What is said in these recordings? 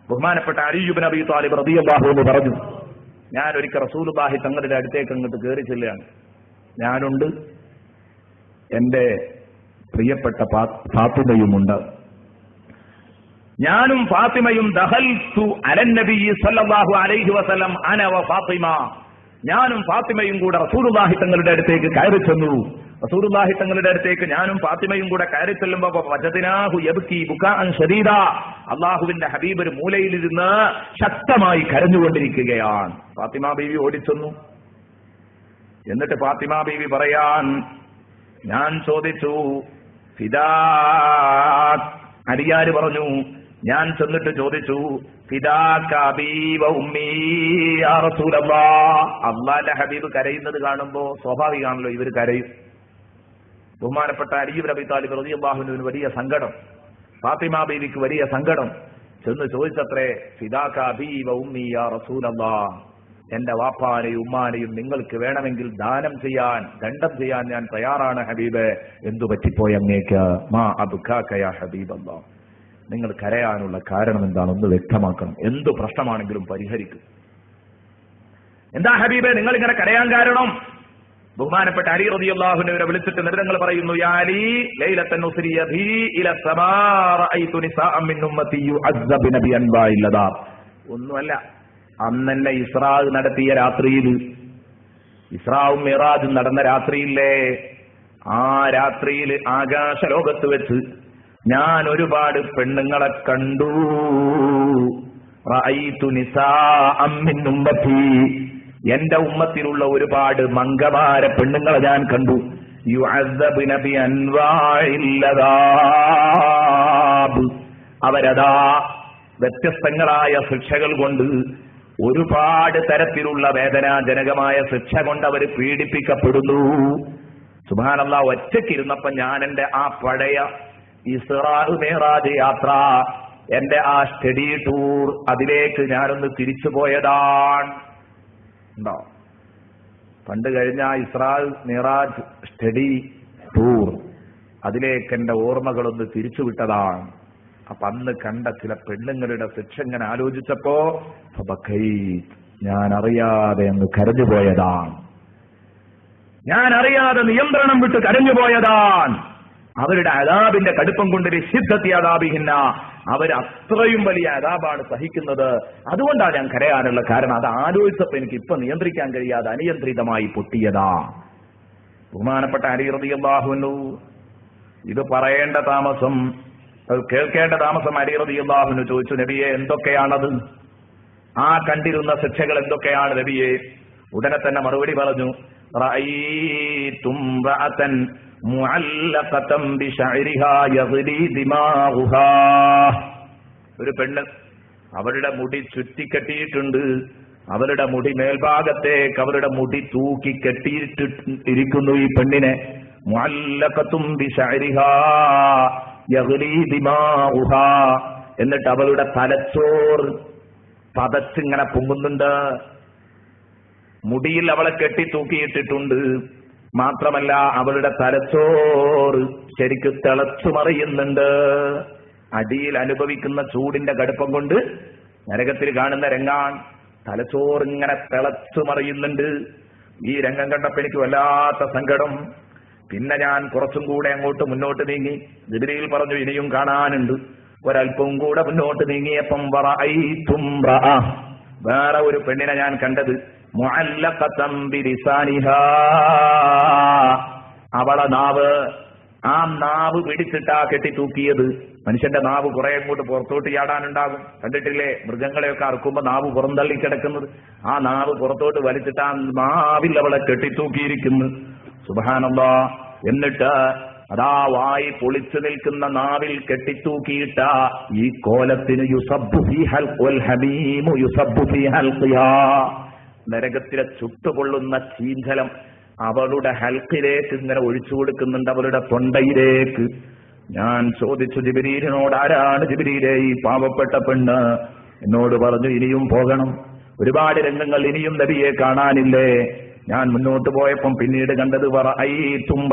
ബഹുമാനപ്പെട്ട അലി ഇബ്നു അബീ ത്വാലിബ് റളിയല്ലാഹു അൻഹു പറഞ്ഞു, ഞാൻ ഒരിക്കൽ റസൂലുള്ളാഹി തങ്ങളുടെ അടുത്തേക്ക് അങ്ങോട്ട് കയറി ചെല്ലുകയാണ്. ഞാനുണ്ട്, എന്റെ പ്രിയപ്പെട്ട ഫാത്തിമയുമുണ്ട്. ഞാനും ഫാത്തിമയും ദഖൽതു അലൻ നബി സല്ലല്ലാഹു അലൈഹി വസല്ലം അന വ ഫാത്തിമ, ഞാനും ഫാത്തിമയും കൂടെ റസൂലുള്ളാഹി തങ്ങളുടെ അടുത്തേക്ക് കയറി ചെന്നു. റസൂലുള്ളാഹി തങ്ങളുടെ അടുത്തേക്ക് ഞാനും ഫാത്തിമയും കൂടെ കയറി ചെല്ലുമ്പോൾ വജദ്നാഹു യബ്കി ബുകാഅൻ ശദീദ, അല്ലാഹുവിന്റെ ഹബീബ് ഒരു മൂലയിലിരുന്ന് ശക്തമായി കരഞ്ഞുകൊണ്ടിരിക്കുകയാണ്. ഫാത്തിമ ബീവി ഓടിച്ചെന്നു. എന്നിട്ട് ഫാത്തിമ ബീവി പറയാൻ, ഞാൻ ചോദിച്ചു ഫിദാക്, അലിയാര് പറഞ്ഞു, ഞാൻ ചെന്നിട്ട് ചോദിച്ചു ഫിദാക അബീ വ ഉമ്മീ യാ റസൂലല്ലാഹ്. അല്ലാഹുവിന്റെ ഹബീബ് കരയുന്നത് കാണുമ്പോ സ്വാഭാവികമാണല്ലോ ഇവർ കരയും. ബഹുമാനപ്പെട്ട അലി ഇബ്നു അബീ ത്വാലിബ് റളിയല്ലാഹു അൻഹുവിന് വലിയ സങ്കടം, ഫാത്തിമ ബീവിക്ക് വലിയ സങ്കടം. ചെന്ന് ചോദിച്ചത്രേ, ഫിദാക അബീ വ ഉമ്മീ യാ റസൂലല്ലാഹ്, എന്റെ വാപ്പാനെയും ഉമ്മാനെയും നിങ്ങൾക്ക് വേണമെങ്കിൽ ദാനം ചെയ്യാൻ, ദണ്ഡം ചെയ്യാൻ ഞാൻ തയ്യാറാണ് ഹബീബേ. എന്തു പറ്റിപ്പോയി അങ്ങേക്ക്? മാ അബ്കാക യാ ഹബീബല്ലാഹ്, നിങ്ങൾ കരയാനുള്ള കാരണം എന്താണ്? ഒന്ന് വ്യക്തമാക്കണം. എന്തു പ്രശ്നമാണെങ്കിലും പരിഹരിക്കും. എന്താ ഹബീബേ നിങ്ങൾ ഇങ്ങനെ കരയാൻ കാരണം? ബഹുമാനപ്പെട്ട അലി റളിയല്ലാഹു അൻഹുവിനെ വിളിച്ചിട്ട് നബിതങ്ങൾ പറയുന്നു, യാ അലി ലൈലത്തൻ ഉസ്രിയ ബി ഇല സമാ റഅയ്തു നിസാഅ മിൻ ഉമ്മതി യുഅസ്സബന ബി അൻവാഇൽ അദാബ്. ഒന്നുമല്ല, അന്നെന്നെ ഇസ്രാ നടത്തിയ രാത്രിയിൽ, ഇസ്രാവും മിറാജും നടന്ന രാത്രിയില്ലേ, ആ രാത്രിയിൽ ആകാശലോകത്ത് വെച്ച് ഞാൻ ഒരുപാട് പെണ്ണുങ്ങളെ കണ്ടു. റഅയ്തു നിസാഅ മിൻ ഉമ്മതി, എന്റെ ഉമ്മത്തിലുള്ള ഒരുപാട് മംഗമാര പെണ്ണുങ്ങളെ ഞാൻ കണ്ടു. യുഅസ്സബന ബി അൻവാഇൽ അദാബ്, അവരതാ വ്യത്യസ്തങ്ങളായ ശിക്ഷകൾ കൊണ്ട്, ഒരുപാട് തരത്തിലുള്ള വേദനാജനകമായ ശിക്ഷ കൊണ്ട് അവർ പീഡിപ്പിക്കപ്പെടുന്നു. സുബ്ഹാനല്ലാഹ്, ഒറ്റയ്ക്കിരുന്നപ്പോ ഞാൻ എന്റെ ആ പഴയ ഇസ്റാ മിഅ്റാജ് യാത്ര, എന്റെ ആ സ്റ്റഡി ടൂർ, അതിലേക്ക് ഞാനൊന്ന് തിരിച്ചു പോയതാണ്. ഉണ്ടോ? പണ്ട് കഴിഞ്ഞ ഇസ്രാ മിഅ്റാജ് സ്റ്റഡി ടൂർ, അതിലേക്ക് എന്റെ ഓർമ്മകളൊന്ന് തിരിച്ചുവിട്ടതാണ്. അപ്പൊ അന്ന് കണ്ട ചില പെണ്ണുങ്ങളുടെ ശിക്ഷ ഇങ്ങനെ ആലോചിച്ചപ്പോ ഞാൻ അറിയാതെ അങ്ങ് കരഞ്ഞുപോയതാണ്. ഞാൻ അറിയാതെ നിയന്ത്രണം വിട്ട് കരഞ്ഞുപോയതാണ്. അവരുടെ അദാബിന്റെ കടുപ്പം കൊണ്ട് ശിദ്ദത്തി അദാബിഹിന്ന, അവർ അത്രയും വലിയ അദാബാണ് സഹിക്കുന്നത്. അതുകൊണ്ടാണ് ഞാൻ കരയാനുള്ള കാരണം. അത് ആലോചിച്ചപ്പോ എനിക്ക് ഇപ്പൊ നിയന്ത്രിക്കാൻ കഴിയാതെ അനിയന്ത്രിതമായി പൊട്ടിയതാ. ബഹുമാനപ്പെട്ട അലി റളിയല്ലാഹു അൻഹു ഇത് പറയേണ്ട താമസം, കേൾക്കേണ്ട താമസം അലി റളിയല്ലാഹു അൻഹു ചോദിച്ചു, നബിയെ എന്തൊക്കെയാണത്? ആ കണ്ടിരുന്ന ശിക്ഷകൾ എന്തൊക്കെയാണ് നബിയെ? ഉടനെ തന്നെ മറുപടി പറഞ്ഞു, റഅയ്തു ഇംറഅതൻ മുഅല്ലഖതൻ ബിശഅരിഹാ യഗ്ലി ദിമാഉഹാ, ഒരു പെണ്ണ്, അവരുടെ മുടി ചുറ്റിക്കെട്ടിയിട്ടുണ്ട്, അവരുടെ മുടി മേൽഭാഗത്തേക്ക് അവരുടെ മുടി തൂക്കി കെട്ടിയിട്ട് ഇരിക്കുന്നു ഈ പെണ്ണിനെ. മുഅല്ലഖതും ബിശഅരിഹാ യഗ്ലി ദിമാഉഹാ, എന്നിട്ട് അവളുടെ തലച്ചോർ പതച്ചിങ്ങനെ പൊങ്ങുന്നുണ്ട്. മുടിയിൽ അവളെ കെട്ടി തൂക്കിയിട്ടിട്ടുണ്ട്. മാത്രമല്ല അവളുടെ തലച്ചോറ് ശരിക്ക് തിളച്ചു മറിയുന്നുണ്ട്. അടിയിൽ അനുഭവിക്കുന്ന ചൂടിന്റെ കടുപ്പം കൊണ്ട് നരകത്തിൽ കാണുന്ന രംഗാൻ. തലച്ചോറ് ഇങ്ങനെ തിളച്ചു മറിയുന്നുണ്ട്. ഈ രംഗം കണ്ടപ്പോൾ എനിക്ക് വല്ലാത്ത സങ്കടം. പിന്നെ ഞാൻ കുറച്ചും കൂടെ അങ്ങോട്ട് മുന്നോട്ട് നീങ്ങി. ജിബ്രീൽ പറഞ്ഞു ഇനിയും കാണാനുണ്ട്. ഒരല്പവും കൂടെ മുന്നോട്ട് നീങ്ങിയപ്പം വേറെ ഒരു പെണ്ണിനെ ഞാൻ കണ്ടത്. മുഅല്ലഖതൻ ബിലിസാനിഹാ, അവളെ നാവ്, ആ നാവ് പിടിച്ചിട്ടാ കെട്ടി തൂക്കിയത്. മനുഷ്യന്റെ നാവ് കുറെ അങ്ങോട്ട് പുറത്തോട്ട് ചാടാനുണ്ടാകും, കണ്ടിട്ടില്ലേ? മൃഗങ്ങളെയൊക്കെ അറുക്കുമ്പോ നാവ് പുറന്തള്ളി കിടക്കുന്നത്. ആ നാവ് പുറത്തോട്ട് വലിച്ചിട്ട് ആ നാവിൽ അവളെ കെട്ടിത്തൂക്കിയിരിക്കുന്നു. സുബ്ഹാനല്ലാഹ്. എന്നിട്ട് അതാ വായി പൊളിച്ചു നിൽക്കുന്ന നാവിൽ കെട്ടിത്തൂക്കിയിട്ട ഈ കോലത്തിന് യുസബ്ബു ഫീഹൽ വൽ ഹമീമു യുസബ്ബു ഫീഹൽ ഖിയാ, നരകത്തിലെ ചുട്ടുകൊള്ളുന്ന ചീഞ്ചലം അവളുടെ ഹൽക്കിലേക്ക് ഇങ്ങനെ ഒഴിച്ചു കൊടുക്കുന്നുണ്ട്, അവളുടെ തൊണ്ടയിലേക്ക്. ഞാൻ ചോദിച്ചു ജിബ്രീലിനോട്, ആരാണ് ജിബ്രീലേ ഈ പാവപ്പെട്ട പെണ്ണ്? എന്നോട് പറഞ്ഞു ഇനിയും പോകണം, ഒരുപാട് രംഗങ്ങൾ ഇനിയും നബിയെ കാണാനില്ലേ? ഞാൻ മുന്നോട്ട് പോയപ്പം പിന്നീട് കണ്ടത്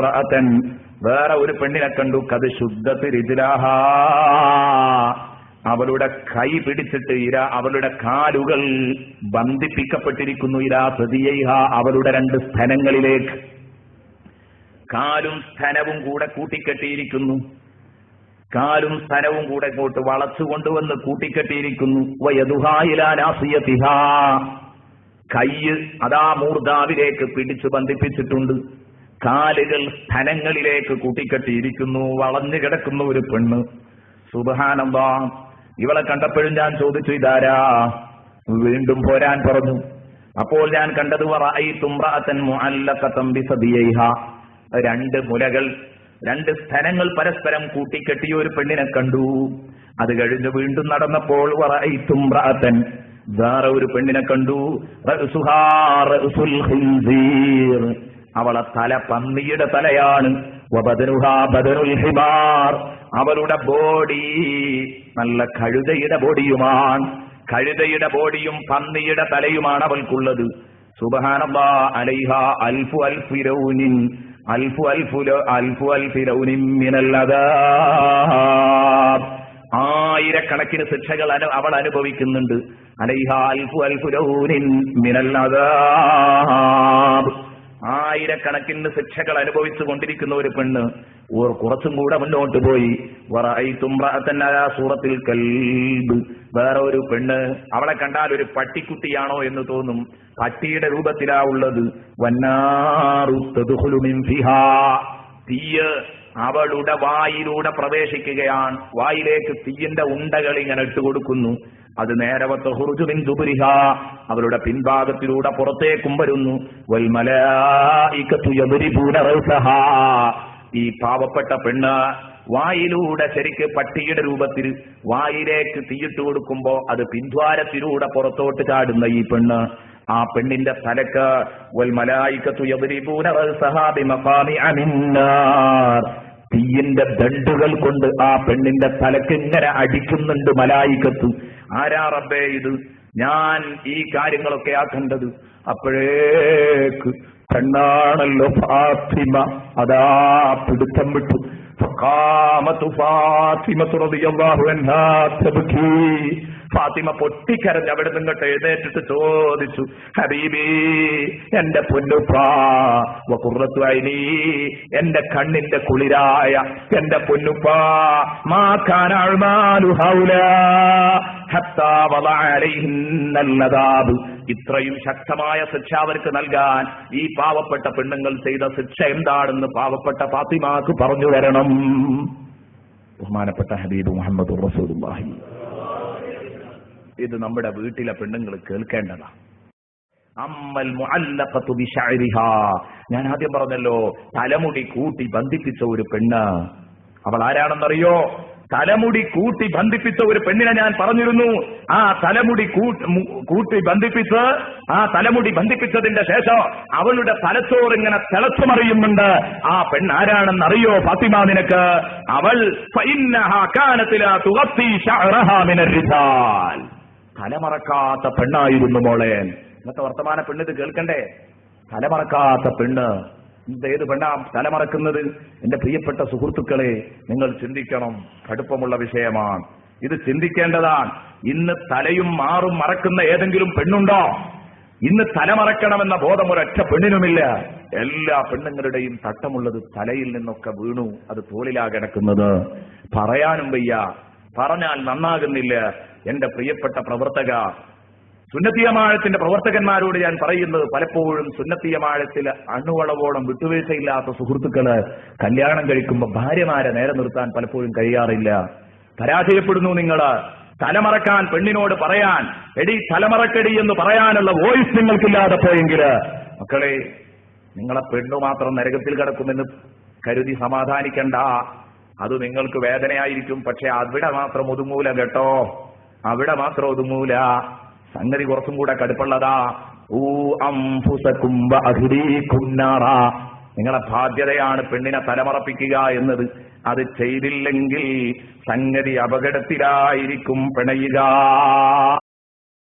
വേറെ ഒരു പെണ്ണിനെ കണ്ടു. കത് ശുദ്ധത്തി രിജ്ലാഹാ, അവളുടെ കൈ പിടിച്ചിട്ട് അവളുടെ കാലുകൾ ബന്ധിപ്പിക്കപ്പെട്ടിരിക്കുന്നു. ഇലാ സദിയൈഹ, അവളുടെ 2 സ്ഥലങ്ങളിലേക്ക് കാലും സ്ഥലവും കൂടെ കൂട്ടിക്കെട്ടിയിരിക്കുന്നു. കാലും സ്ഥലവും കൂടെ ഇങ്ങോട്ട് വളച്ചുകൊണ്ടുവന്ന് കൂട്ടിക്കെട്ടിയിരിക്കുന്നു. വയദുഹാ ഇലാ നാസിയതിഹാ, കൈ അതാ മൂർധാവിലേക്ക് പിടിച്ചു ബന്ധിപ്പിച്ചിട്ടുണ്ട്. കാലുകൾ സ്ഥലങ്ങളിലേക്ക് കൂട്ടിക്കെട്ടിയിരിക്കുന്നു. വളഞ്ഞു കിടക്കുന്ന ഒരു പെണ്ണ്. സുബ്ഹാനല്ലാഹ്. ഇവളെ കണ്ടപ്പോഴും ഞാൻ ചോദിച്ചു, ഇതാരാ? വീണ്ടും പോരാൻ പറഞ്ഞു. അപ്പോൾ ഞാൻ കണ്ടത് വറഅയ്തു ഇംറഅതൻ മുഅല്ലഖതൻ ബിസദിയൈഹാ, 2 മുലകൾ 2 സ്ഥലങ്ങൾ പരസ്പരം കൂട്ടിക്കെട്ടിയ ഒരു പെണ്ണിനെ കണ്ടു. അത് കഴിഞ്ഞ് വീണ്ടും നടന്നപ്പോൾ വറഅയ്തു ഇംറഅതൻ, വേറെ ഒരു പെണ്ണിനെ കണ്ടു. റഅസുഹാ റഅസുൽ ഖിൻസീർ, അവളെ തല പന്നിയുടെ തലയാണ്. വബദനുഹാ ബദനുൽ ഹിമാർ, അവളുടെ ബോഡി നല്ല കഴുതയുടെ ബോഡിയുമാണ്. കഴുതയുടെ ബോഡിയും പന്നിയുടെ തലയുമാണ് അവൾക്കുള്ളത്. സുബ്ഹാനല്ലാഹ്. അലൈഹാ അൽഫു അൽഫി ലൗനിൻ, അൽഫു അൽഫി ലൗനിൻ മിനൽ അദാബ്, 1000കണക്കിന് ശിക്ഷകൾ അവൾ അനുഭവിക്കുന്നുണ്ട്. അലൈഹാ അൽഫു ലൗനിൻ മിനൽ അദാബ്, 1000കണക്കിന് ശിക്ഷകൾ അനുഭവിച്ചു കൊണ്ടിരിക്കുന്ന ഒരു പെണ്ണ്. കുറച്ചും കൂടെ മുന്നോട്ട് പോയി. വറഅയ്തു ഇംറഅതൻ അലാ സൂറത്തിൽ കൽബ്, വേറെ ഒരു പെണ്ണ്. അവളെ കണ്ടാൽ ഒരു പട്ടിക്കുട്ടിയാണോ എന്ന് തോന്നും. പട്ടിയുടെ രൂപത്തിലാ ഉള്ളത്. വന്നാറു തദ്ഖുലു മിൻ ഫിഹാ, തീയ് അവളുടെ വായിലൂടെ പ്രവേശിക്കുകയാണ്. വായിലേക്ക് തീയിന്റെ ഉണ്ടകൾ ഇങ്ങനെ ഇട്ടുകൊടുക്കുന്നു. അത് നേരവത്ത് ഖുർജു മിൻ ദുബരിഹാ, അവളുടെ പിൻഭാഗത്തിലൂടെ പുറത്തേക്കും വരുന്നു. വൽ മലായികതു യദ്രിബൂന റൗസഹാ, ഈ പാവപ്പെട്ട പെണ്ണ് വായിലൂടെ ശരിക്ക് പട്ടിയുടെ രൂപത്തിൽ വായിലേക്ക് തീയിട്ട് കൊടുക്കുമ്പോ അത് പിൻദ്വാരത്തിലൂടെ പുറത്തോട്ട് ചാടുന്ന ഈ പെണ്ണ്, ആ പെണ്ണിന്റെ തലക്ക് വൽ മലായികതു യദ്രിബൂന റൗസഹാ ബിമഖാമിഅ മിന്നാർ, തീയിന്റെ ദണ്ടുകൾ കൊണ്ട് ആ പെണ്ണിന്റെ തലക്ക് ഇങ്ങനെ അടിക്കുന്നുണ്ട് മലായികത്ത്. ആരാ റബ്ബേ ഇത്? ഞാൻ ഈ കാര്യങ്ങളൊക്കെ ആക്കേണ്ടത്. അപ്പോഴേക്ക് പെണ്ണാണല്ലോ ഫാത്തിമ, അതാ പിടുത്തം വിട്ടു. ഫഖാമതു ഫാത്തിമതു റളിയല്ലാഹു അൻഹാ തബ്കി, ഫാത്തിമ പൊട്ടിക്കരഞ്ഞ് അവിടെ നിന്നിട്ട് എഴുന്നേറ്റിട്ട് ചോദിച്ചു, ഹബീബി, എന്റെ പൊന്നുപ്പാ, വഖുറത്തു ഐനി, എന്റെ കണ്ണിന്റെ കുളിരായ എന്റെ പൊന്നുപ്പാ, മാ കാന അഅ്മാലു ഹൗലാ ഹത്താ വദഅ അലൈഹിന്നൽ അദാബ്, ഇത്രയും ശക്തമായ ശിക്ഷ അവർക്ക് നൽകാൻ ഈ പാവപ്പെട്ട പെണ്ണുങ്ങൾ ചെയ്ത ശിക്ഷ എന്താണെന്ന് പാവപ്പെട്ട ഫാത്തിമാക്ക് പറഞ്ഞു തരണം. ബഹുമാനപ്പെട്ട ഹബീബ് മുഹമ്മദുർ റസൂലുള്ളാഹി, ഇത് നമ്മുടെ വീട്ടിലെ പെണ്ണുങ്ങൾ കേൾക്കേണ്ടതാണ്. അമ്മൽ മുഅല്ലഖതു ബിശഅരിഹാ, ഞാൻ ആദ്യം പറഞ്ഞല്ലോ, തലമുടി കൂട്ടി ബന്ധിപ്പിച്ച ഒരു പെണ്ണ്. അവൾ ആരാണെന്നറിയോ? തലമുടി കൂട്ടി ബന്ധിപ്പിച്ച ഒരു പെണ്ണിനെ ഞാൻ പറഞ്ഞിരുന്നു. ആ തലമുടി കൂട്ടി ബന്ധിപ്പിച്ച്, ആ തലമുടി ബന്ധിപ്പിച്ചതിന്റെ ശേഷം അവളുടെ തലച്ചോറ് ഇങ്ങനെ തിളച്ചുമറിയുന്നുണ്ട്. ആ പെണ്ണ് ആരാണെന്നറിയോ ഫാത്തിമ നിനക്ക്? അവൾ ഫഇന്നഹാ കാനത് ലാ തുഗത്തി ശഅറഹാ മിനർ റിജാൽ, തലമറക്കാത്ത പെണ്ണായിരുന്നു മോളെ. ഇന്നത്തെ വർത്തമാന പെണ്ണ് ഇത് കേൾക്കണ്ടേ? തലമറക്കാത്ത പെണ്ണ്. ഏത് പെണ്ണാ തലമറക്കുന്നത്? എന്റെ പ്രിയപ്പെട്ട സുഹൃത്തുക്കളെ, നിങ്ങൾ ചിന്തിക്കണം. കടുപ്പമുള്ള വിഷയമാണ് ഇത്, ചിന്തിക്കേണ്ടതാണ്. ഇന്ന് തലയും മാറും മറക്കുന്ന ഏതെങ്കിലും പെണ്ണുണ്ടോ? ഇന്ന് തലമറക്കണമെന്ന ബോധം ഒരൊറ്റ പെണ്ണിനുമില്ല. എല്ലാ പെണ്ണുങ്ങളുടെയും തട്ടമുള്ളത് തലയിൽ നിന്നൊക്കെ വീണു, അത് തോളിലാ കിടക്കുന്നത്. പറയാനും വയ്യ, പറഞ്ഞാൽ നന്നാകുന്നില്ല. എന്റെ പ്രിയപ്പെട്ട പ്രവർത്തക, സുന്നത്തിയമാഴത്തിന്റെ പ്രവർത്തകന്മാരോട് ഞാൻ പറയുന്നത്, പലപ്പോഴും സുന്നത്തിയമാഴത്തിൽ അണുവളവോളം വിട്ടുവീഴ്ചയില്ലാത്ത സുഹൃത്തുക്കള് കല്യാണം കഴിക്കുമ്പോൾ ഭാര്യമാരെ നേരെ നിർത്താൻ പലപ്പോഴും കഴിയാറില്ല. പരാജയപ്പെടുന്നു നിങ്ങള്. തലമറക്കാൻ പെണ്ണിനോട് പറയാൻ, എടി തലമറക്കടി എന്ന് പറയാനുള്ള വോയിസ് നിങ്ങൾക്കില്ലാതെ പോയെങ്കില്, മക്കളെ, നിങ്ങളെ പെണ്ണു മാത്രം നരകത്തിൽ കിടക്കുമെന്ന് കരുതി സമാധാനിക്കണ്ട. അത് നിങ്ങൾക്ക് വേദനയായിരിക്കും. പക്ഷെ അവിടെ മാത്രം ഒതുങ്ങൂല കേട്ടോ, അവിടെ മാത്രം ഒതുങ്ങൂല. സംഗതി കുറച്ചും കൂടെ കടുപ്പുള്ളതാ. നിങ്ങളെ ബാധ്യതയാണ് പെണ്ണിനെ തലമറപ്പിക്കുക എന്നത്. അത് ചെയ്തില്ലെങ്കിൽ സംഗതി അപകടത്തിലായിരിക്കും പിണയുക.